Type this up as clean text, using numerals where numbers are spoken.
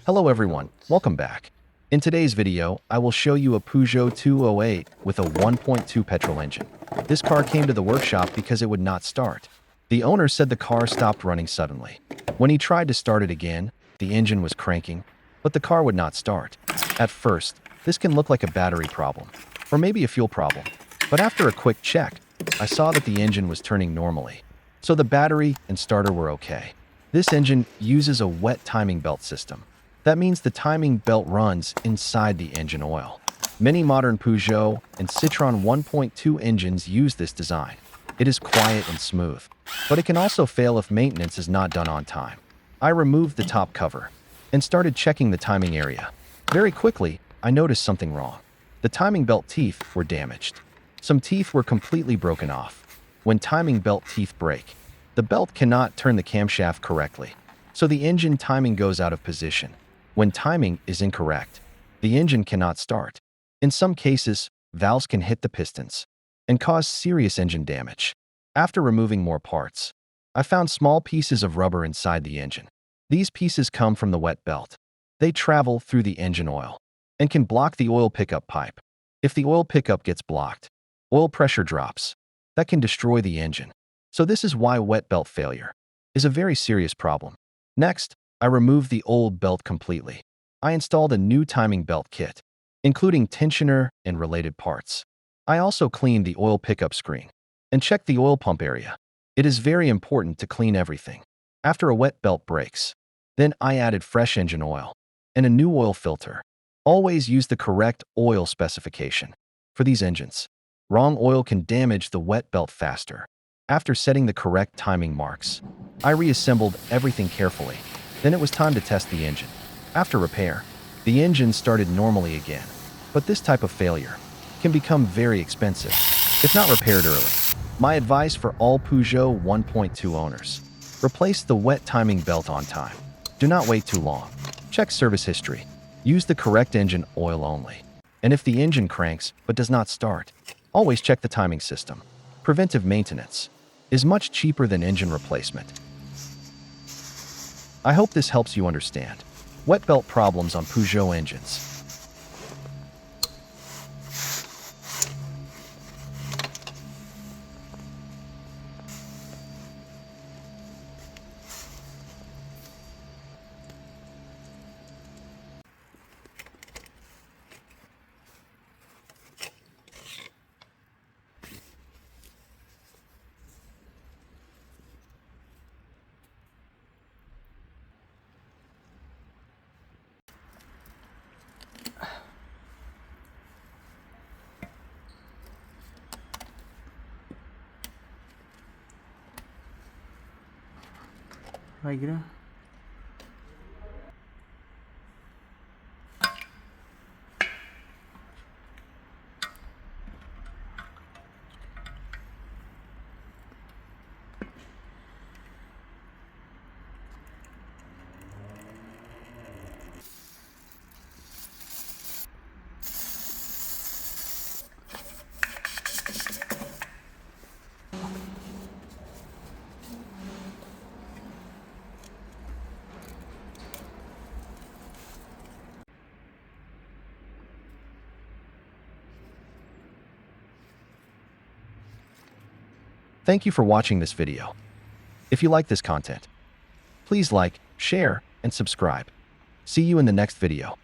Hello everyone, welcome back. In today's video, I will show you a Peugeot 208 with a 1.2 petrol engine. This car came to the workshop because it would not start. The owner said the car stopped running suddenly. When he tried to start it again, the engine was cranking, but the car would not start. At first, this can look like a battery problem, or maybe a fuel problem. But after a quick check, I saw that the engine was turning normally. So the battery and starter were okay. This engine uses a wet timing belt system. That means the timing belt runs inside the engine oil. Many modern Peugeot and Citroën 1.2 engines use this design. It is quiet and smooth, but it can also fail if maintenance is not done on time. I removed the top cover and started checking the timing area. Very quickly, I noticed something wrong. The timing belt teeth were damaged. Some teeth were completely broken off. When timing belt teeth break, the belt cannot turn the camshaft correctly, so the engine timing goes out of position. When timing is incorrect, the engine cannot start. In some cases, valves can hit the pistons and cause serious engine damage. After removing more parts, I found small pieces of rubber inside the engine. These pieces come from the wet belt. They travel through the engine oil and can block the oil pickup pipe. If the oil pickup gets blocked, oil pressure drops. That can destroy the engine. So this is why wet belt failure is a very serious problem. Next, I removed the old belt completely. I installed a new timing belt kit, including tensioner and related parts. I also cleaned the oil pickup screen and checked the oil pump area. It is very important to clean everything after a wet belt breaks. Then I added fresh engine oil and a new oil filter. Always use the correct oil specification for these engines. Wrong oil can damage the wet belt faster. After setting the correct timing marks, I reassembled everything carefully. Then it was time to test the engine. After repair, the engine started normally again. But this type of failure can become very expensive if not repaired early. My advice for all Peugeot 1.2 owners: replace the wet timing belt on time. Do not wait too long. Check service history. Use the correct engine oil only. And if the engine cranks but does not start, always check the timing system. Preventive maintenance is much cheaper than engine replacement. I hope this helps you understand wet belt problems on Peugeot engines. Vai, Gran. Thank you for watching this video. If you like this content, please like, share, and subscribe. See you in the next video.